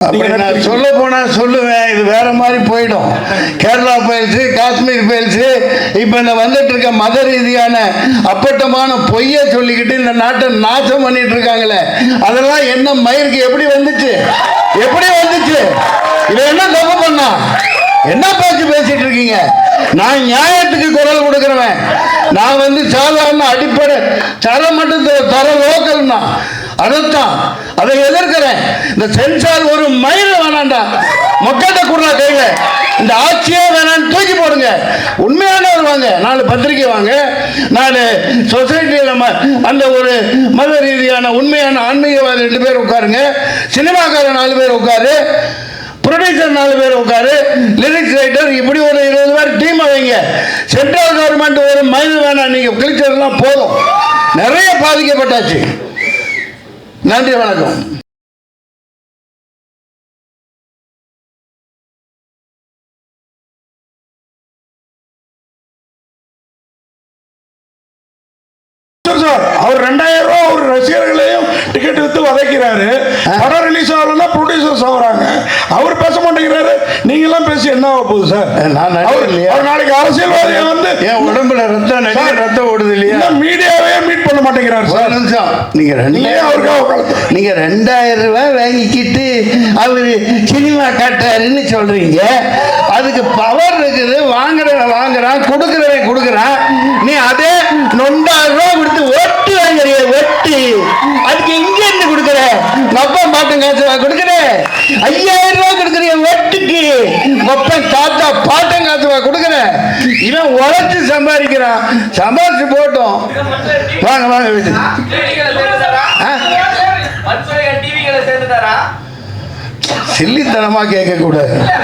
சொல்ல போனா சொல்லுவேன், இது வேற மாதிரி போயிடும். கேரளா போயிடுச்சு, காஷ்மீர் போயிடுச்சு. இப்ப இந்த வந்துட்டு இருக்க மத ரீதியான அப்பட்டமான பொய்ய சொல்லிக்கிட்டு இந்த நாட்டை நாசம் பண்ணிட்டு இருக்காங்களே, அதெல்லாம் என்ன மயிருக்கு எப்படி வந்துச்சு? எப்படி வந்துச்சு? இதை என்ன தப்பு பண்ணா? என்ன பேச்சு பேசிட்டு இருக்கீங்க? நான் நியாயத்துக்கு குரல் கொடுக்கிறவன். நான் சாதாரண அடிப்படை மட்டும் தர லோக்கல் தான், அதைத்தான் அதை எதிர்க்கிறேன். இந்த சென்சார் ஒரு மயில் வேணாண்டா, மக்கள்கிட்ட கூடலாம் கையில இந்த ஆட்சியே வேணான்னு தூக்கி போடுங்க. உண்மையானவர் வாங்க, 4 பத்திரிகை வாங்க, 4 சொசைட்டியில் அந்த ஒரு மத ரீதியான உண்மையான ஆன்மீகவாதி 2 பேர் உட்காருங்க, சினிமாக்காரர் 4 பேர் உட்காரு, ப்ரொடியூசர் 4 பேர் உட்காரு, லிரிக்ஸ் ரைட்டர், இப்படி ஒரு 20 பேர் டீம் வைங்க. சென்ட்ரல் கவர்மெண்ட் ஒரு மயில் வேணாம், நீங்க கிழிச்சதெல்லாம் போதும். நிறைய பாதிக்கப்பட்டாச்சு. நன்றி, வணக்கம். அவர் 2000 ரூபாய் ஒரு ரசிகர்களையும் டிக்கெட் வித்து வதைக்கிறாரு. படம் ரிலீஸ் ஆகலன்னா ப்ரொடியூசர்ஸ் ஆகுறாங்க. அவர் பேச மாட்டேங்கிறாரு. நீங்க எல்லாம் பேசி என்ன ஆக போகுது சார்? அவர் நாளைக்கு அரசியல்வாதியை என் உடம்புல ரத்தம் ஓடுது இல்லையா? மீடியாவே மீட் பண்ண மாட்டேங்கிறாரு சார். நீங்க 2000 ரூபாய் வாங்கிக்கிட்டு அவரு சினிமா காட்டுறாருன்னு சொல்றீங்க. அதுக்கு பவர் இருக்குது. வாங்குறான், கொடுக்குறான். நீ அதே 9,000 ரூபாய் கொடுத்து ஒட்டு வாங்குறிய, ஒட்டு. அதுக்கு இங்க இருந்து கொடுக்குற அப்பா பாட்டம் காசு கொடுக்குற. 5000 ரூபாய் கொடுக்குறிய ஒட்டுக்கு, அப்பன் தாத்தா பாட்டம் காசு கொடுக்குற. இவன் உழைச்சு சம்பாதிக்கிறான், சம்பாதிச்சு போட்டோம். வாங்க வீட்டு சில்லித்தனமா கேட்க கூடாது.